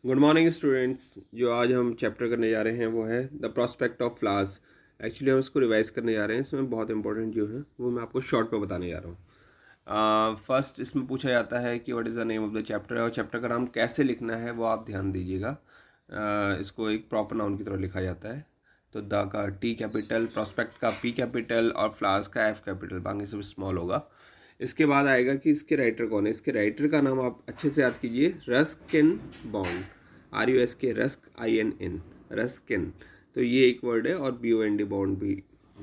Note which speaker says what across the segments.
Speaker 1: Good morning students. जो आज हम चैप्टर करने जा रहे हैं वो है the prospect of flowers. Actually हम इसको रिवाइज करने जा रहे हैं। इसमें बहुत इंपॉर्टेंट जो है वो मैं आपको शॉर्ट में बताने जा रहा हूँ। फर्स्ट इसमें पूछा जाता है कि what is the name of the chapter, और चैप्टर का नाम कैसे लिखना है वो आप ध्यान दीजिएगा। इसको एक प्रॉपर नाउन की तरह लिखा जाता है। तो द का टी कैपिटल, प्रोस्पेक्ट का पी कैपिटल और फ्लावर्स का एफ कैपिटल, बाकी सब स्मॉल होगा। इसके बाद आएगा कि इसके राइटर कौन है। इसके राइटर का नाम आप अच्छे से याद कीजिए, Ruskin bond, RUSK, rusk INN, Ruskin. तो ये एक वर्ड है, और BOND बॉन्ड भी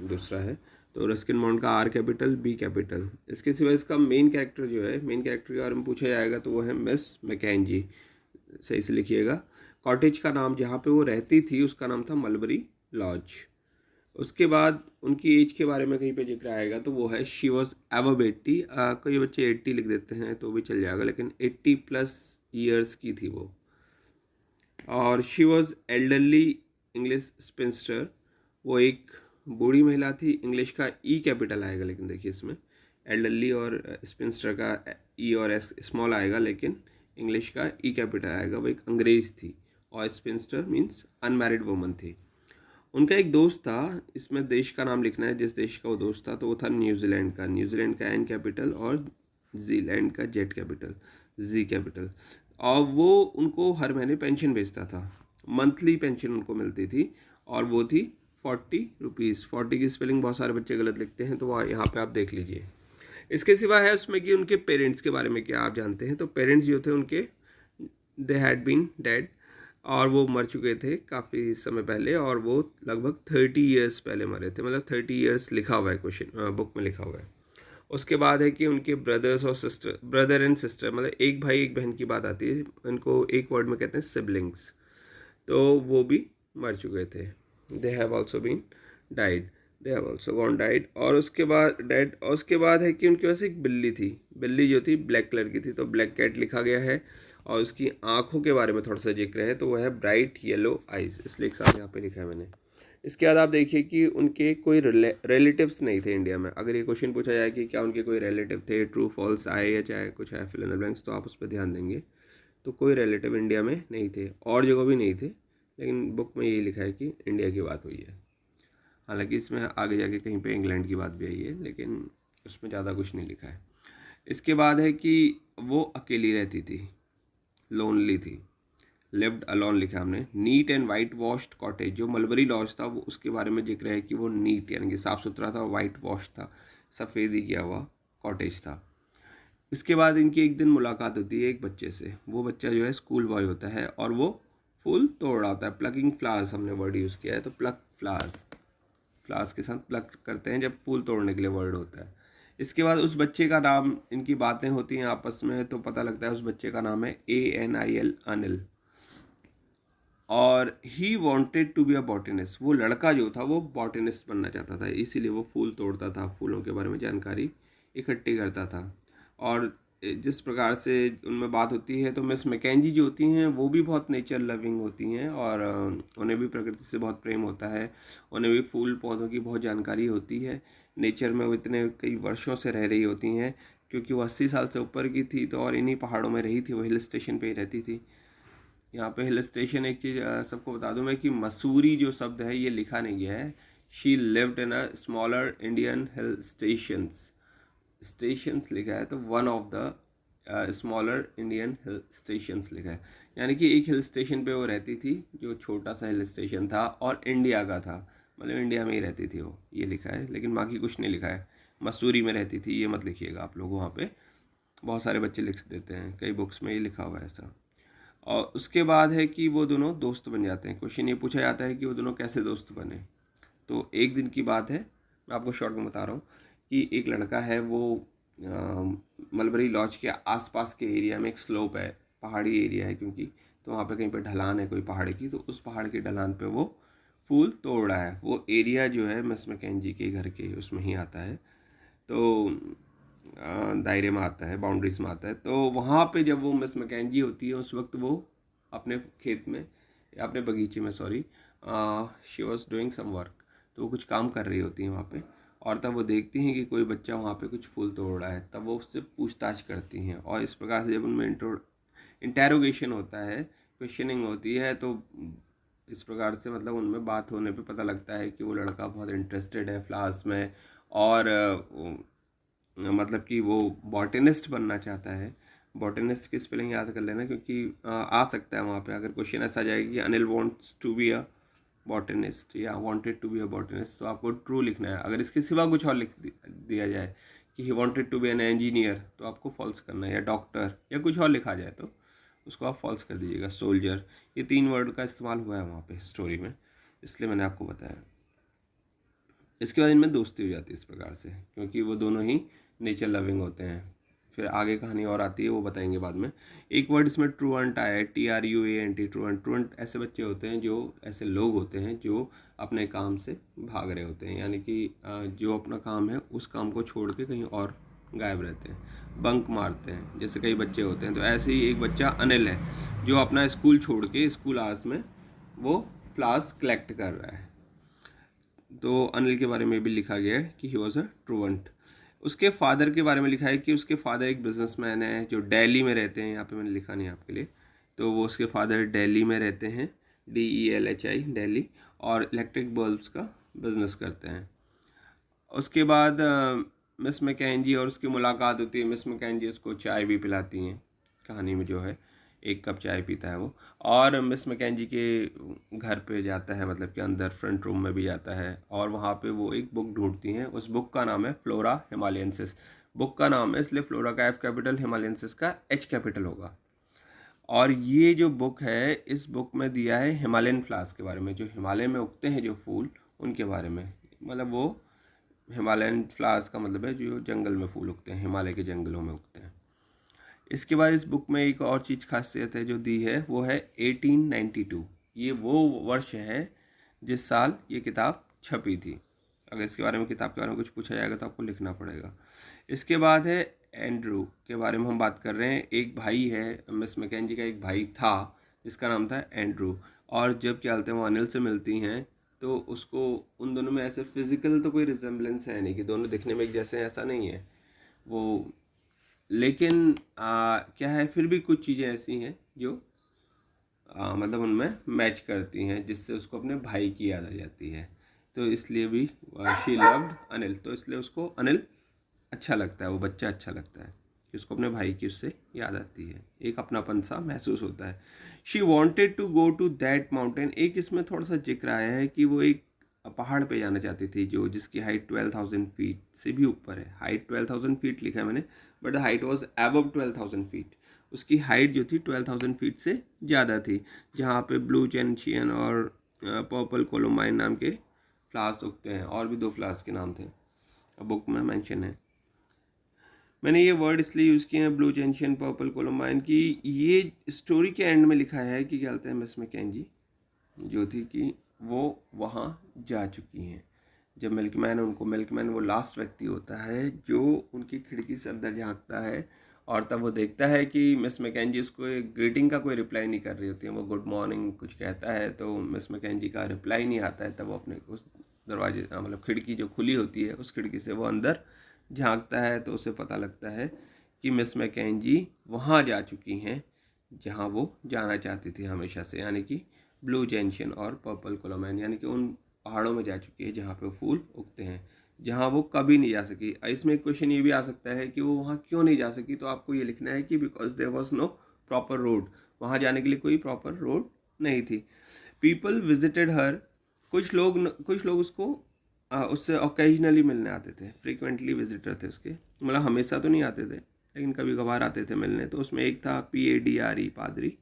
Speaker 1: दूसरा है। तो रस्किन बॉन्ड का R कैपिटल B कैपिटल। इसके सिवा इसका मेन कैरेक्टर जो है, मेन कैरेक्टर के बारे में पूछा जाएगा तो वो है मिस मैकेंजी। सही से लिखिएगा। कॉटेज का नाम जहाँ पे वो रहती थी उसका नाम था मलबरी लॉज। उसके बाद उनकी एज के बारे में कहीं पे जिक्र आएगा तो वो है शी वॉज एबव 80। कई बच्चे 80 लिख देते हैं तो भी चल जाएगा, लेकिन 80+ ईयर्स की थी वो। और she was elderly English sphincter, वो एक बूढ़ी महिला थी। इंग्लिश का ई कैपिटल आएगा, लेकिन देखिए इसमें एल्डरली और स्पिंस्टर का ई और एस स्मॉल आएगा, लेकिन इंग्लिश का ई कैपिटल आएगा। वो एक अंग्रेज थी, और स्पिंस्टर मीन्स अनमैरिड वुमन थी। उनका एक दोस्त था, इसमें देश का नाम लिखना है जिस देश का वो दोस्त था, तो वो था न्यूजीलैंड का। न्यूजीलैंड का एन कैपिटल और जीलैंड का जेड कैपिटल, जी कैपिटल। और वो उनको हर महीने पेंशन भेजता था, मंथली पेंशन उनको मिलती थी, और वो थी 40 रुपीज़। 40 की स्पेलिंग बहुत सारे बच्चे गलत लिखते हैं, तो वह यहाँ पे आप देख लीजिए। इसके सिवा है उसमें कि उनके पेरेंट्स के बारे में क्या आप जानते हैं। तो पेरेंट्स जो थे उनके, दे हैड बीन डेड, और वो मर चुके थे काफ़ी समय पहले, और वो लगभग 30 ईयर्स पहले मरे थे। मतलब 30 ईयर्स लिखा हुआ है, क्वेश्चन बुक में लिखा हुआ है। उसके बाद है कि उनके ब्रदर्स और सिस्टर, ब्रदर एंड सिस्टर, मतलब एक भाई एक बहन की बात आती है, उनको एक वर्ड में कहते हैं सिबलिंग्स। तो वो भी मर चुके थे। They have also been died, they have also gone died. और उसके बाद डेड, और उसके बाद है कि उनके पास एक बिल्ली थी। बिल्ली जो थी ब्लैक कलर की थी, तो ब्लैक कैट लिखा गया है। और उसकी आँखों के बारे में थोड़ा सा जिक्र है, तो वह है ब्राइट येलो आइज, इसलिए एक साथ यहाँ पे लिखा है मैंने। इसके बाद आप देखिए कि उनके कोई रिलेटिव्स नहीं थे इंडिया में। अगर ये क्वेश्चन पूछा जाए कि क्या उनके कोई रिलेटिव थे, ट्रू फॉल्स आए या चाहे कुछ है फिल इन द ब्लैंक्स, तो आप उस पर ध्यान देंगे। तो कोई रिलेटिव इंडिया में नहीं थे, और जगह भी नहीं थे, लेकिन बुक में यही लिखा है कि इंडिया की बात हुई है। हालांकि इसमें आगे जाके कहीं पे इंग्लैंड की बात भी आई है, लेकिन उसमें ज़्यादा कुछ नहीं लिखा है। इसके बाद है कि वो अकेली रहती थी, लोनली थी, लिव्ड अलोन लिखा हमने। Neat and white washed cottage, जो मलबरी लॉज था वो उसके बारे में जिक्र है कि वो नीट यानी कि साफ़ सुथरा था, वाइट वॉश था, सफ़ेदी किया हुआ कॉटेज था। इसके बाद इनकी एक दिन मुलाकात होती है एक बच्चे से। वो बच्चा जो है स्कूल बॉय होता है, और वो फूल तोड़ रहा होता है। प्लकिंग फ्लावर्स हमने वर्ड यूज़ किया है, तो प्लक फ्लावर्स, फ्लावर्स के साथ प्लक करते हैं जब फूल तोड़ने के लिए वर्ड होता है। इसके बाद उस बच्चे का नाम, इनकी बातें होती हैं आपस में, तो पता लगता है उस बच्चे का नाम है ANIL, अनिल। और he wanted to be a botanist, वो लड़का जो था वो बॉटनिस्ट बनना चाहता था, इसीलिए वो फूल तोड़ता था, फूलों के बारे में जानकारी इकट्ठी करता था। और जिस प्रकार से उनमें बात होती है, तो मिस मैकेंजी जो होती हैं वो भी बहुत नेचर लविंग होती हैं, और उन्हें भी प्रकृति से बहुत प्रेम होता है। उन्हें भी फूल पौधों की बहुत जानकारी होती है। नेचर में वो इतने कई वर्षों से रह रही होती हैं, क्योंकि वो 80 साल से ऊपर की थी, तो और इन्हीं पहाड़ों में रही थी, वो हिल स्टेशन पे ही रहती थी। यहाँ पे हिल स्टेशन, एक चीज़ सबको बता दूं मैं कि मसूरी जो शब्द है ये लिखा नहीं गया है। She lived in a smaller Indian hill stations, stations लिखा है, तो one of the smaller Indian hill stations लिखा है। यानी कि एक हिल स्टेशन पे वो रहती थी, जो छोटा सा हिल स्टेशन था और इंडिया का था, मतलब इंडिया में ही रहती थी वो, ये लिखा है। लेकिन बाकी कुछ नहीं लिखा है। मसूरी में रहती थी ये मत लिखिएगा आप लोग, वहाँ पे बहुत सारे बच्चे लिख देते हैं, कई बुक्स में ये लिखा हुआ है ऐसा। और उसके बाद है कि वो दोनों दोस्त बन जाते हैं। क्वेश्चन ये पूछा जाता है कि वो दोनों कैसे दोस्त बने। तो एक दिन की बात है, मैं आपको शॉर्ट में बता रहा हूँ कि एक लड़का है, वो मलबरी लॉज के आसपास के एरिया में, एक स्लोप है, पहाड़ी एरिया है क्योंकि, तो वहाँ पे कहीं पे ढलान है कोई पहाड़ की, तो उस पहाड़ के ढलान पे वो फूल तोड़ रहा है। वो एरिया जो है मिस मैकेंजी के घर के उसमें ही आता है, तो दायरे में आता है, बाउंड्रीज में आता है। तो वहाँ पे जब वो मिस मैकेंजी होती है, उस वक्त वो अपने खेत में, अपने बगीचे में, sorry, she was doing some work, तो वो कुछ काम कर रही होती हैं वहाँ पे। और तब वो देखती हैं कि कोई बच्चा वहाँ पे कुछ फूल तोड़ रहा है, तब वो उससे पूछताछ करती हैं, और इस प्रकार से जब उनमें इंटेरोगेशन होता है, क्वेश्चनिंग होती है तो इस प्रकार से मतलब उनमें बात होने पे पता लगता है कि वो लड़का बहुत इंटरेस्टेड है फ्लावर्स में, और मतलब कि वो बॉटनिस्ट बनना चाहता है। बॉटनिस्ट की स्पेलिंग याद कर लेना, क्योंकि आ सकता है वहाँ पे अगर क्वेश्चन ऐसा जाएगा कि Anil wants to be a botanist या wanted to be a botanist, तो आपको ट्रू लिखना है। अगर इसके सिवा कुछ और लिख दिया जाए कि he wanted to be an engineer, तो आपको फॉल्स करना है, या डॉक्टर या कुछ और लिखा जाए तो उसको आप फॉल्स कर दीजिएगा। सोल्जर, ये 3 वर्ड का इस्तेमाल हुआ है वहाँ पे स्टोरी में, इसलिए मैंने आपको बताया। इसके बाद इनमें दोस्ती हो जाती है इस प्रकार से, क्योंकि वो दोनों ही नेचर लविंग होते हैं। फिर आगे कहानी और आती है, वो बताएंगे बाद में। एक वर्ड इसमें ट्रूअंट आया है, TRUANT, ट्रूअंट। ट्रूअंट ऐसे बच्चे होते हैं, जो ऐसे लोग होते हैं जो अपने काम से भाग रहे होते हैं, यानी कि जो अपना काम है उस काम को छोड़ के कहीं और गायब रहते हैं, बंक मारते हैं, जैसे कई बच्चे होते हैं। तो ऐसे ही एक बच्चा अनिल है, जो अपना स्कूल छोड़ के स्कूल आवर्स में वो फ्लावर्स कलेक्ट कर रहा है। तो अनिल के बारे में भी लिखा गया है कि ही वॉज अ ट्रूवेंट। उसके फादर के बारे में लिखा है कि उसके फादर एक बिजनेसमैन है जो दिल्ली में रहते हैं। यहाँ पे मैंने लिखा नहीं आपके लिए, तो वो उसके फादर दिल्ली में रहते हैं, DELHI, दिल्ली, और इलेक्ट्रिक बल्ब्स का बिजनेस करते हैं। उसके बाद मिस मैकेंजी और उसकी मुलाकात होती है। मिस मैकेंजी उसको चाय भी पिलाती हैं कहानी में, जो है 1 कप चाय पीता है वो, और मिस मैकेंजी के घर पे जाता है, मतलब कि अंदर फ्रंट रूम में भी जाता है, और वहाँ पे वो एक बुक ढूंढती हैं। उस बुक का नाम है फ्लोरा हिमालयंसिस। बुक का नाम है इसलिए फ्लोरा का F कैपिटल, हिमालयंसिस का H कैपिटल होगा। और ये जो बुक है, इस बुक में दिया है हिमालयन फ्लावर्स के बारे में, जो हिमालय में उगते हैं जो फूल, उनके बारे में। मतलब वो हिमालयन फ्लावर्स का मतलब है जो जंगल में फूल उगते हैं, हिमालय के जंगलों में उगते हैं। इसके बाद इस बुक में एक और चीज़ खासियत है जो दी है, वो है 1892। ये वो वर्ष है जिस साल ये किताब छपी थी। अगर इसके बारे में, किताब के बारे में कुछ पूछा जाएगा तो आपको लिखना पड़ेगा। इसके बाद है एंड्रू के बारे में हम बात कर रहे हैं। एक भाई है, मिस मैकेंजी का एक भाई था जिसका नाम था एंड्रू, और जब क्या बोलते हैं वो अनिल से मिलती हैं, तो उसको, उन दोनों में ऐसे फिजिकल तो कोई रिजेम्बलेंस है नहीं कि दोनों दिखने में एक जैसे हैं, ऐसा नहीं है वो। लेकिन क्या है, फिर भी कुछ चीज़ें ऐसी हैं जो मतलब उनमें मैच करती हैं, जिससे उसको अपने भाई की याद आ जाती है। तो इसलिए भी शी लव्ड अनिल, तो इसलिए उसको अनिल अच्छा लगता है, वो बच्चा अच्छा लगता है कि उसको अपने भाई की उससे याद आती है, एक अपनापन सा महसूस होता है। She wanted to go to that mountain. एक इसमें थोड़ा सा जिक्र आया है कि वो एक पहाड़ पे जाना चाहती थी जो, जिसकी हाइट 12,000 फीट से भी ऊपर है। हाइट 12,000 फीट लिखा है मैंने, but the height was above 12,000 feet. उसकी हाइट जो थी 12,000 फीट से ज़्यादा थी, जहाँ पे ब्लू जेंशियन और पर्पल कोलोमाइन नाम के फ्लावर्स उगते हैं, और भी 2 फ्लावर्स के नाम थे, बुक में मेंशन है। मैंने ये वर्ड इसलिए यूज़ किए हैं, ब्लू जेंशियन, पर्पल कोलोमाइन, की ये स्टोरी के एंड में लिखा है कि क्या बोलते हैं, मिस मैकेंजी जो थी कि वो वहाँ जा चुकी हैं। जब मिल्कमैन, उनको मिल्कमैन वो लास्ट व्यक्ति होता है जो उनकी खिड़की से अंदर झांकता है, और तब वो देखता है कि मिस मैकेंजी उसको एक ग्रीटिंग का कोई रिप्लाई नहीं कर रही होती है। वो गुड मॉर्निंग कुछ कहता है तो मिस मैकेंजी का रिप्लाई नहीं आता है। तब वो अपने उस दरवाजे, मतलब खिड़की जो खुली होती है, उस खिड़की से वो अंदर झांकता है, तो उसे पता लगता है कि मिस मैकेंजी वहाँ जा चुकी हैं जहाँ वो जाना चाहती थी हमेशा से, यानी कि ब्लू जेंशियन और पर्पल कोलोमैन, यानी कि उन पहाड़ों में जा चुकी है जहाँ पे फूल उगते हैं, जहाँ वो कभी नहीं जा सकी। इसमें एक क्वेश्चन ये भी आ सकता है कि वो वहाँ क्यों नहीं जा सकी, तो आपको ये लिखना है कि because there was no proper road. वहाँ जाने के लिए कोई प्रॉपर रोड नहीं थी। पीपल विजिटेड हर, कुछ लोग उसको उससे ओकेजनली मिलने आते थे, फ्रीक्वेंटली विजिटर थे उसके, मतलब हमेशा तो नहीं आते थे लेकिन कभी कभार आते थे मिलने। तो उसमें एक था PADRE, पादरी,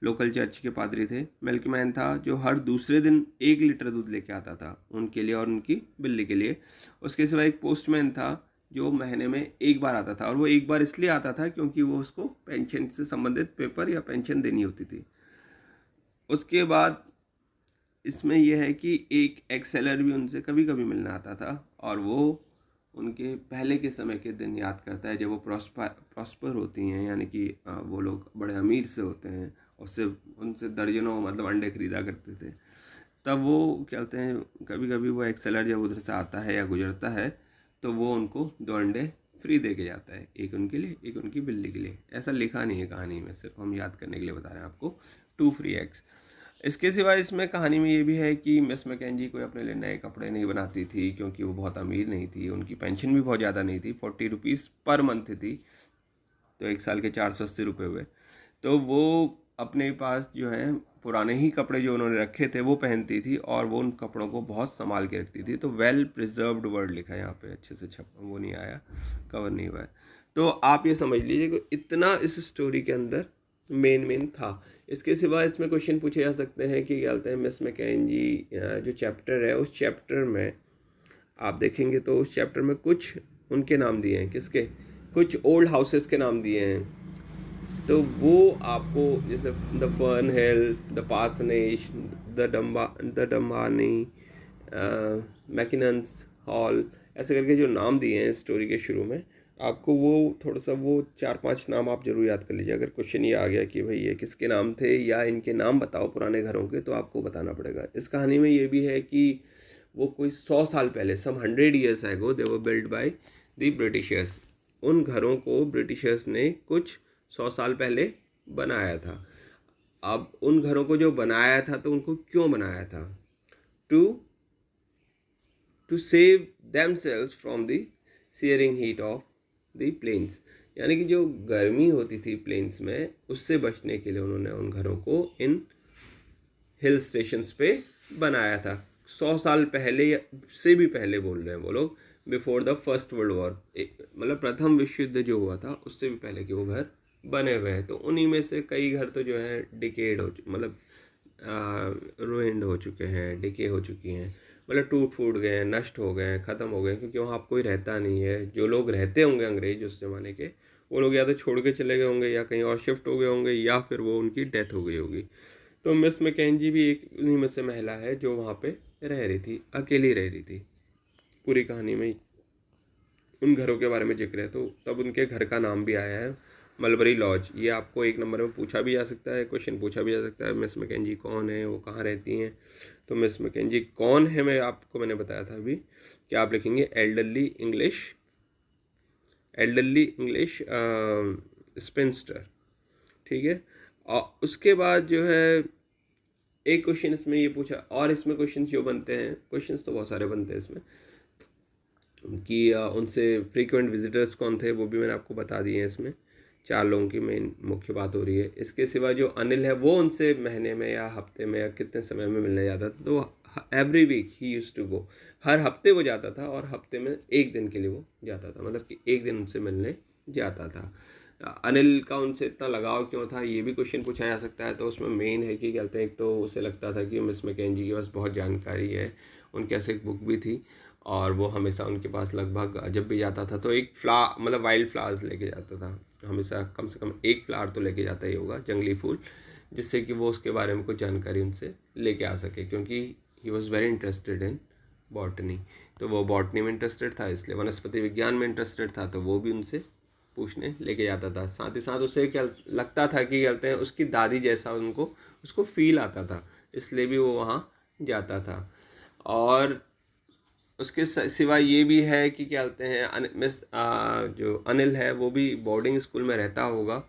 Speaker 1: लोकल चर्च के पादरी थे। मिल्कमैन था जो हर दूसरे दिन 1 लीटर दूध लेके आता था उनके लिए और उनकी बिल्ली के लिए। उसके सिवा एक पोस्टमैन था जो महीने में 1 बार आता था, और वो 1 बार इसलिए आता था क्योंकि वो उसको पेंशन से संबंधित पेपर या पेंशन देनी होती थी। उसके बाद इसमें यह है कि एक एक्सेलर भी उनसे कभी कभी मिलने आता था, और वो उनके पहले के समय के दिन याद करता है जब वो प्रॉस्पर होती हैं, यानी कि वो लोग बड़े अमीर से होते हैं और सिर्फ उनसे दर्जनों मतलब अंडे खरीदा करते थे। तब वो क्या कहते हैं, कभी कभी वो एक्सेलर जब उधर से आता है या गुजरता है तो वो उनको 2 अंडे फ्री दे के जाता है, एक उनके लिए एक उनकी बिल्ली के लिए। ऐसा लिखा नहीं है कहानी में, सिर्फ हम याद करने के लिए बता रहे हैं आपको। 2 फ्री एग्स। इसके सिवा इसमें कहानी में ये भी है कि मिस मैकेंजी कोई अपने लिए नए कपड़े नहीं बनाती थी, क्योंकि वो बहुत अमीर नहीं थी, उनकी पेंशन भी बहुत ज़्यादा नहीं थी, 40 रुपीज़ पर मंथ थी, तो 1 साल के 480 रुपये हुए। तो वो अपने पास जो है पुराने ही कपड़े जो उन्होंने रखे थे वो पहनती थी, और वो उन कपड़ों को बहुत संभाल के रखती थी। तो वेल प्रिजर्व्ड वर्ड लिखा है यहाँ पे, अच्छे से छप वो नहीं आया, कवर नहीं हुआ है। तो आप ये समझ लीजिए कि इतना इस स्टोरी के अंदर मेन था। इसके सिवा इसमें क्वेश्चन पूछे जा सकते हैं कि क्या बोलते हैं, मिस मैकेंजी जो चैप्टर है, उस चैप्टर में आप देखेंगे तो उस चैप्टर में कुछ उनके नाम दिए हैं, किसके, कुछ ओल्ड हाउसेस के नाम दिए हैं। तो वो आपको जैसे the Fern Hill, the Parsonage, the डम्बानी, मैकिनन्स हॉल, ऐसे करके जो नाम दिए हैं स्टोरी के शुरू में, आपको वो थोड़ा सा वो 4-5 नाम आप जरूर याद कर लीजिए। अगर क्वेश्चन ये आ गया कि भाई ये किसके नाम थे या इनके नाम बताओ पुराने घरों के, तो आपको बताना पड़ेगा। इस कहानी में ये भी है कि वो कोई 100 साल पहले, सम 100 years ago they were build by the Britishers. उन घरों को ब्रिटिशर्स ने कुछ 100 साल पहले बनाया था। अब उन घरों को जो बनाया था, तो उनको क्यों बनाया था? To to save themselves from the searing heat of the plains, यानी कि जो गर्मी होती थी प्लेन्स में, उससे बचने के लिए उन्होंने उन घरों को इन हिल स्टेशंस पे बनाया था। 100 साल पहले से भी पहले बोल रहे हैं वो लोग, before the first world war, मतलब प्रथम विश्व युद्ध जो हुआ था उससे भी पहले के वो घर बने हुए हैं। तो उन्हीं में से कई घर तो जो है डिकेड हो, मतलब रुइंड हो चुके हैं, डिके हो चुकी हैं, मतलब टूट फूट गए हैं, नष्ट हो गए हैं, ख़त्म हो गए हैं, क्योंकि वहाँ अब कोई रहता नहीं है। जो लोग रहते होंगे अंग्रेज उस ज़माने के, वो लोग या तो छोड़ के चले गए होंगे, या कहीं और शिफ्ट हो गए होंगे, या फिर वो उनकी डेथ हो गई होगी। तो मिस मैकेंजी भी एक उन्हीं में से महिला है जो वहाँ पे रह रही थी, अकेली रह रही थी। पूरी कहानी में उन घरों के बारे में जिक्र है, तो तब उनके घर का नाम भी आया है मलबरी लॉज। ये आपको 1 नंबर में पूछा भी जा सकता है, क्वेश्चन पूछा भी जा सकता है, मिस मैकेंजी कौन है, वो कहाँ रहती हैं। तो मिस मैकेंजी कौन है, मैंने बताया था अभी कि आप लिखेंगे एल्डरली इंग्लिश स्पिंस्टर, ठीक है। और उसके बाद जो है एक क्वेश्चन इसमें ये पूछा, और इसमें क्वेश्चन जो बनते हैं, क्वेश्चंस तो बहुत सारे बनते हैं इसमें, कि उनसे फ्रीक्वेंट विजिटर्स कौन थे, वो भी मैंने आपको बता दिए हैं। इसमें 4 लोगों की मेन मुख्य बात हो रही है। इसके सिवा जो अनिल है, वो उनसे महीने में या हफ्ते में या कितने समय में मिलने जाता था। तो every week he used to go, हर हफ्ते वो जाता था, और हफ्ते में 1 दिन के लिए वो जाता था, मतलब कि 1 दिन उनसे मिलने जाता था। अनिल का उनसे इतना लगाव क्यों था, ये भी क्वेश्चन पूछा जा सकता है। तो उसमें मेन है कि कहते हैं, एक तो उसे लगता था कि मिस मैकेंजी के पास बहुत जानकारी है, उनके पास एक बुक भी थी, और वो हमेशा उनके पास लगभग जब भी जाता था तो एक मतलब वाइल्ड फ्लावर्स लेके जाता था, हमेशा कम से कम एक फ्लावर तो लेके जाता ही होगा, जंगली फूल, जिससे कि वो उसके बारे में कुछ जानकारी उनसे लेके आ सके, क्योंकि he was very interested in botany. तो वो बॉटनी में इंटरेस्टेड था, इसलिए वनस्पति विज्ञान में इंटरेस्टेड था, तो वो भी उनसे पूछने लेके जाता था। साथ ही साथ उसे क्या लगता था कि कहते हैं उसकी दादी जैसा उसको फील आता था, इसलिए भी वो वहाँ जाता था। और उसके सिवा ये भी है कि क्या बोलते हैं, जो अनिल है वो भी बोर्डिंग स्कूल में रहता होगा।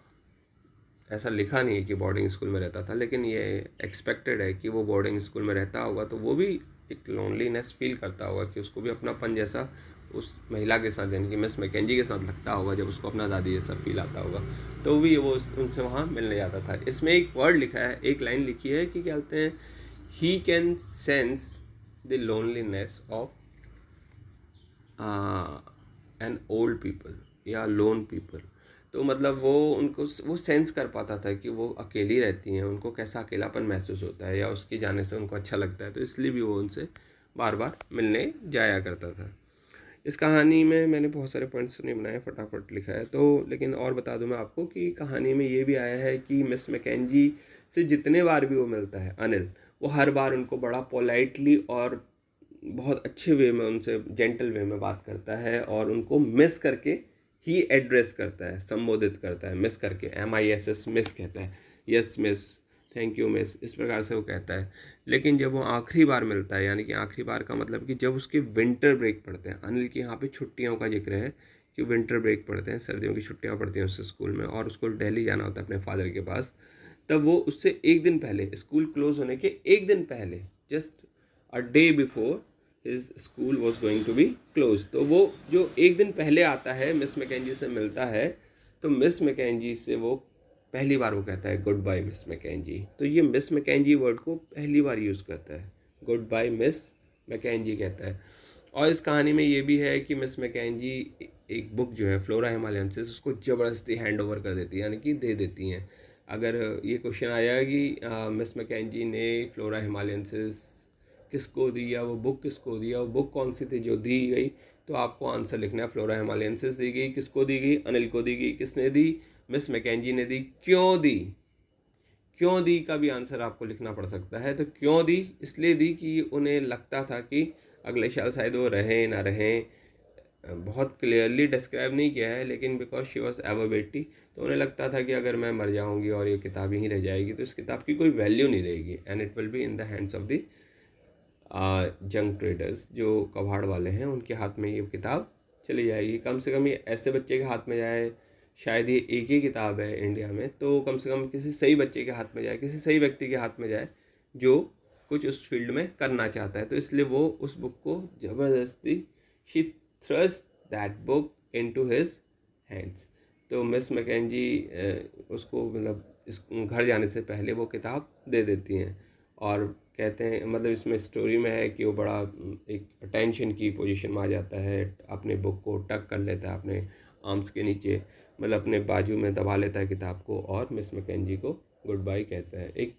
Speaker 1: ऐसा लिखा नहीं है कि बोर्डिंग स्कूल में रहता था, लेकिन ये एक्सपेक्टेड है कि वो बोर्डिंग स्कूल में रहता होगा। तो वो भी एक लोनलीनेस फील करता होगा, कि उसको भी अपनापन जैसा उस महिला के साथ, यानी कि मिस मैकेंजी के साथ लगता होगा, जब उसको अपना दादी जैसा फील आता होगा। तो भी वो उनसे वहाँ मिलने जाता था। इसमें एक वर्ड लिखा है, एक लाइन लिखी है कि क्या बोलते हैं, he can sense the loneliness of an old people या लोन पीपल। तो मतलब वो सेंस कर पाता था कि वो अकेली रहती हैं, उनको कैसा अकेलापन महसूस होता है, या उसकी जाने से उनको अच्छा लगता है, तो इसलिए भी वो उनसे बार बार मिलने जाया करता था। इस कहानी में मैंने बहुत सारे पॉइंट्स नहीं बनाए, फटाफट लिखा है तो, लेकिन और बता दूं मैं आपको कि कहानी में ये भी आया है कि मिस मैकेंजी से जितने बार भी वो मिलता है अनिल, वो हर बार उनको बड़ा पोलाइटली और बहुत अच्छे वे में, उनसे जेंटल वे में बात करता है, और उनको मिस करके ही एड्रेस करता है, संबोधित करता है, मिस करके, MISS मिस कहता है, yes miss, thank you miss, इस प्रकार से वो कहता है। लेकिन जब वो आखिरी बार मिलता है, यानी कि आखिरी बार का मतलब कि जब उसके विंटर ब्रेक पड़ते हैं, अनिल की यहाँ पे छुट्टियों का जिक्र है कि विंटर ब्रेक पड़ते हैं, सर्दियों की छुट्टियाँ पड़ती हैं उससे स्कूल में, और उसको दिल्ली जाना होता है अपने फादर के पास। तब वो उससे एक दिन पहले, स्कूल क्लोज होने के एक दिन पहले, just a day before his school was going to be close, तो वो जो एक दिन पहले आता है मिस मैकेंजी से मिलता है, तो मिस मैकेंजी से वो पहली बार वो कहता है गुड बाय मिस मैकेंजी। तो ये मिस मैकेंजी वर्ड को पहली बार यूज़ करता है, गुड बाय मिस मैकेंजी कहता है। और इस कहानी में ये भी है कि मिस मैकेंजी एक बुक जो है फ्लोरा हिमालयंसिस उसको ज़बरदस्ती हैंड ओवर कर देती है, यानी कि दे देती हैं। अगर ये क्वेश्चन आया कि मिस मैकेंजी ने फ्लोरा हिमालयंसिस किसको दी या वो बुक किसको दी, वो बुक कौन सी थी जो दी गई, तो आपको आंसर लिखना है फ्लोरा हिमालयंसिस दी गई, किसको दी गई, अनिल को दी गई, किसने दी, मिस मैकेंजी ने दी, क्यों दी, क्यों दी का भी आंसर आपको लिखना पड़ सकता है। तो क्यों दी, इसलिए दी कि उन्हें लगता था कि अगले साल शायद वो रहें ना रहें, बहुत क्लियरली डिस्क्राइब नहीं किया है, लेकिन बिकॉज शी वॉज एवर बेटी, तो उन्हें लगता था कि अगर मैं मर जाऊंगी और ये किताब यहीं रह जाएगी तो इस किताब की कोई वैल्यू नहीं रहेगी, and it will be in the hands of the जंग ट्रेडर्स, जो कबाड़ वाले हैं उनके हाथ में ये किताब चली जाएगी। कम से कम ये ऐसे बच्चे के हाथ में जाए, शायद ये एक ही किताब है इंडिया में, तो कम से कम किसी सही बच्चे के हाथ में जाए, किसी सही व्यक्ति के हाथ में जाए जो कुछ उस फील्ड में करना चाहता है। तो इसलिए वो उस बुक को ज़बरदस्ती she thrust that book into his hands. तो मिस मैकेंजी उसको मतलब इस घर जाने से पहले वो किताब दे देती हैं, और कहते हैं मतलब इसमें स्टोरी में है कि वो बड़ा एक अटेंशन की पोजीशन में आ जाता है, अपने बुक को टक कर लेता है अपने आर्म्स के नीचे, मतलब अपने बाजू में दबा लेता है किताब को, और मिस मैकेंजी को गुड बाय कहता है। एक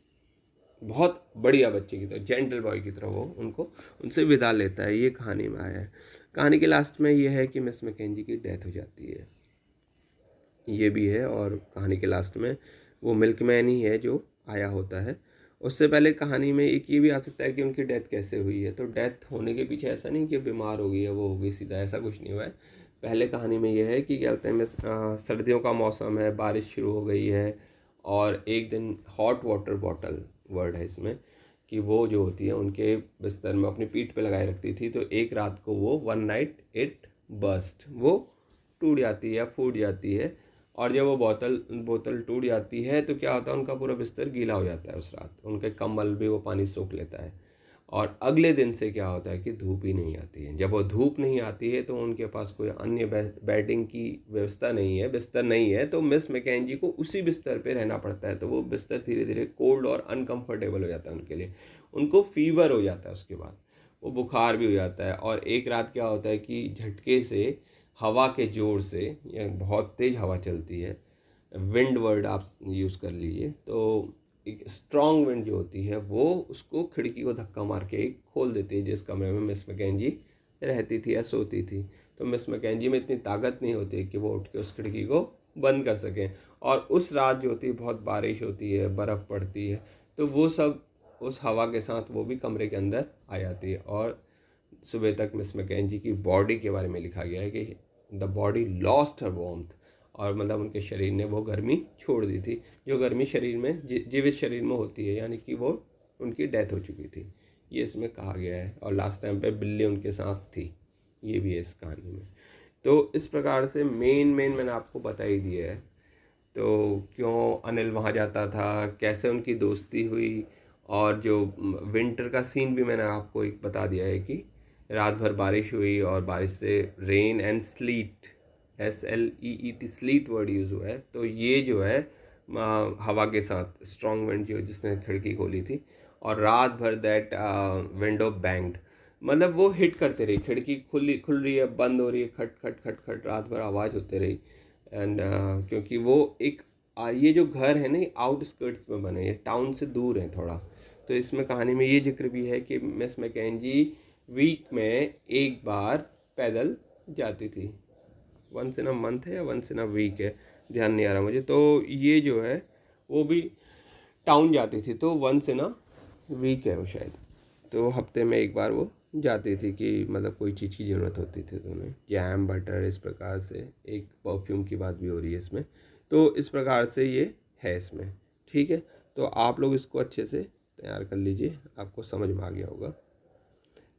Speaker 1: बहुत बढ़िया बच्चे की तरह, जेंटल बॉय की तरह वो उनको उनसे विदा लेता है। ये कहानी में आया है। कहानी के लास्ट में ये है कि मिस मैकेंजी की डेथ हो जाती है, ये भी है। और कहानी के लास्ट में वो मिल्कमैन ही है जो आया होता है। उससे पहले कहानी में एक ये भी आ सकता है कि उनकी डेथ कैसे हुई है। तो डेथ होने के पीछे ऐसा नहीं कि बीमार हो गई है, वो हो गई सीधा, ऐसा कुछ नहीं हुआ है। पहले कहानी में ये है कि क्या कहते हैं, सर्दियों का मौसम है, बारिश शुरू हो गई है, और एक दिन हॉट वाटर बॉटल वर्ड है इसमें, कि वो जो होती है उनके बिस्तर में अपनी पीठ पे लगाए रखती थी। तो एक रात को वो वन नाइट इट बस्ट, वो टूट जाती है या फूट जाती है, और जब वो बोतल टूट जाती है तो क्या होता है, उनका पूरा बिस्तर गीला हो जाता है उस रात, उनके कंबल भी वो पानी सोख लेता है। और अगले दिन से क्या होता है कि धूप ही नहीं आती है। जब वो धूप नहीं आती है तो उनके पास कोई अन्य बेडिंग की व्यवस्था नहीं है, बिस्तर नहीं है, तो मिस मैकेंजी को उसी बिस्तर पे रहना पड़ता है। तो वो बिस्तर धीरे धीरे कोल्ड और अनकंफर्टेबल हो जाता है उनके लिए, उनको फीवर हो जाता है, उसके बाद वो बुखार भी हो जाता है। और एक रात क्या होता है कि झटके से, हवा के ज़ोर से, या बहुत तेज़ हवा चलती है, विंड वर्ड आप यूज़ कर लीजिए, तो एक स्ट्रॉन्ग विंड जो होती है वो उसको खिड़की को धक्का मार के खोल देती है, जिस कमरे में मिस मैकेंजी रहती थी या सोती थी। तो मिस मैकेंजी में इतनी ताकत नहीं होती कि वो उठ के उस खिड़की को बंद कर सकें। और उस रात जो होती है बहुत बारिश होती है, बर्फ़ पड़ती है, तो वो सब उस हवा के साथ वो भी कमरे के अंदर आ जाती है। और सुबह तक मिस मैकेंजी की बॉडी के बारे में लिखा गया है कि the body lost her warmth, और मतलब उनके शरीर ने वो गर्मी छोड़ दी थी, जो गर्मी शरीर में जीवित शरीर में होती है, यानी कि वो उनकी डेथ हो चुकी थी, ये इसमें कहा गया है। और लास्ट टाइम पे बिल्ली उनके साथ थी, ये भी है इस कहानी में। तो इस प्रकार से मेन मैंने आपको बता ही दिया है। तो क्यों अनिल वहाँ जाता था, कैसे उनकी दोस्ती हुई, और जो विंटर का सीन भी मैंने आपको एक बता दिया है कि रात भर बारिश हुई, और बारिश से rain and slit, SLEET, slit word use हुआ है। तो ये जो है हवा के साथ स्ट्रॉन्ग विंड जो जिसने खिड़की खोली थी, और रात भर दैट विंडो बैंग्ड, मतलब वो हिट करते रही, खिड़की खुल रही है, बंद हो रही है, खट खट खट खट, रात भर आवाज़ होते रही। एंड क्योंकि वो एक ये जो घर है ना, ये आउटस्कर्ट्स में बने, ये टाउन से दूर है थोड़ा। तो इसमें कहानी में ये जिक्र भी है कि मिस मैकेंजी वीक में एक बार पैदल जाती थी, वंस इन अ मंथ है या वंस इन अ वीक है, ध्यान नहीं आ रहा मुझे। तो ये जो है वो भी टाउन जाती थी, तो वंस इन अ वीक है वो शायद, तो हफ्ते में एक बार वो जाती थी, कि मतलब कोई चीज़ की ज़रूरत होती थी तो उन्हें, जैम बटर, इस प्रकार से एक परफ्यूम की बात भी हो रही है इसमें। तो इस प्रकार से ये है इसमें, ठीक है। तो आप लोग इसको अच्छे से तैयार कर लीजिए, आपको समझ में आ गया होगा।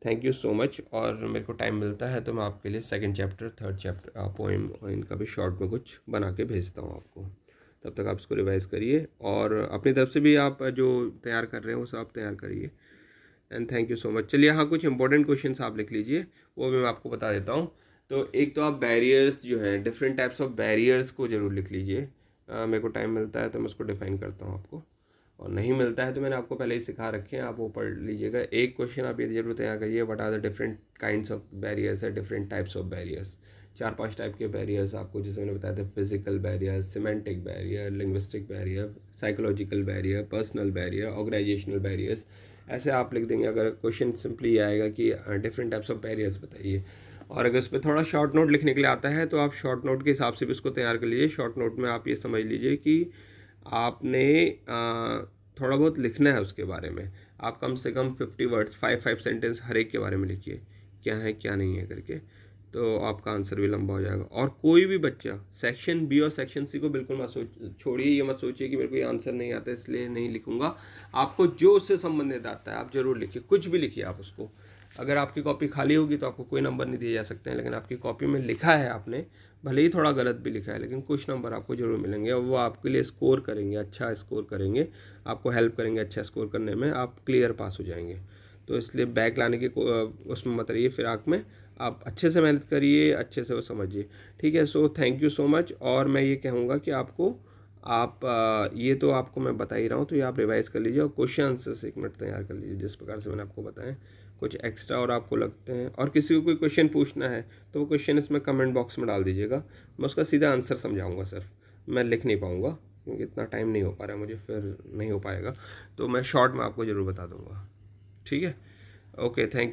Speaker 1: Thank you so much. और मेरे को टाइम मिलता है तो मैं आपके लिए second chapter, third chapter poem और इनका भी शॉर्ट में कुछ बना के भेजता हूँ आपको। तब तक आप इसको रिवाइज़ करिए और अपनी तरफ से भी आप जो तैयार कर रहे हैं वो सब तैयार करिए। And thank you so much. चलिए यहाँ कुछ इंपॉर्टेंट क्वेश्चंस आप लिख लीजिए, वो भी मैं आपको बता देता हूँ। तो एक तो आप बैरियर्स जो हैं, डिफरेंट टाइप्स ऑफ बैरियर्स को ज़रूर लिख लीजिए। मेरे को टाइम मिलता है तो मैं उसको डिफाइन करता हूँ आपको, और नहीं मिलता है तो मैंने आपको पहले ही सिखा रखे हैं, आप वो पढ़ लीजिएगा। एक क्वेश्चन आप ये जरूर तैयार करिए, what are the different kinds of barriers है, different types of barriers. 4-5 type के बैरियर्स आपको, जैसे मैंने बताया था, physical barrier, semantic barrier, linguistic barrier, psychological barrier, personal barrier, organisational barriers. ऐसे आप लिख देंगे। अगर क्वेश्चन सिंपली आएगा कि डिफरेंट टाइप्स ऑफ बैरियर्स बताइए, और अगर उस पर थोड़ा शॉर्ट नोट लिखने के लिए आता है तो आप शॉर्ट नोट के हिसाब से भी उसको तैयार कर लीजिए। शॉर्ट नोट में आप ये समझ लीजिए कि आपने थोड़ा बहुत लिखना है उसके बारे में। आप कम से कम 50 वर्ड्स, 5 सेंटेंस हर एक के बारे में लिखिए, क्या है क्या नहीं है करके, तो आपका आंसर भी लंबा हो जाएगा। और कोई भी बच्चा सेक्शन बी और सेक्शन सी को बिल्कुल मत छोड़िए। ये मत सोचिए कि मेरे को ये आंसर नहीं आता इसलिए नहीं लिखूंगा। आपको जो उससे संबंधित आता है आप जरूर लिखिए, कुछ भी लिखिए आप उसको। अगर आपकी कॉपी खाली होगी तो आपको कोई नंबर नहीं दिए जा सकते हैं, लेकिन आपकी कॉपी में लिखा है आपने, भले ही थोड़ा गलत भी लिखा है, लेकिन कुछ नंबर आपको जरूर मिलेंगे, और वो आपके लिए स्कोर करेंगे, अच्छा स्कोर करेंगे, आपको हेल्प करेंगे अच्छा स्कोर करने में, आप क्लियर पास हो जाएंगे। तो इसलिए बैक लाने की उसमें मत रहिए फिराक में, आप अच्छे से मेहनत करिए, अच्छे से वो समझिए। ठीक है, so thank you so much. और मैं ये कहूँगा कि आपको, आप ये तो आपको मैं बता ही रहा हूँ, तो ये आप रिवाइज़ कर लीजिए और क्वेश्चन आंसर्स 1 मिनट तैयार कर लीजिए जिस प्रकार से मैंने आपको बताएं। कुछ एक्स्ट्रा और आपको लगते हैं और किसी को कोई क्वेश्चन पूछना है तो वो क्वेश्चन इसमें कमेंट बॉक्स में डाल दीजिएगा, मैं उसका सीधा आंसर समझाऊंगा सर। मैं लिख नहीं पाऊँगा क्योंकि इतना टाइम नहीं हो पा रहा है मुझे, फिर नहीं हो पाएगा, तो मैं शॉर्ट में आपको ज़रूर बता दूँगा। ठीक है, ओके, थैंक यू।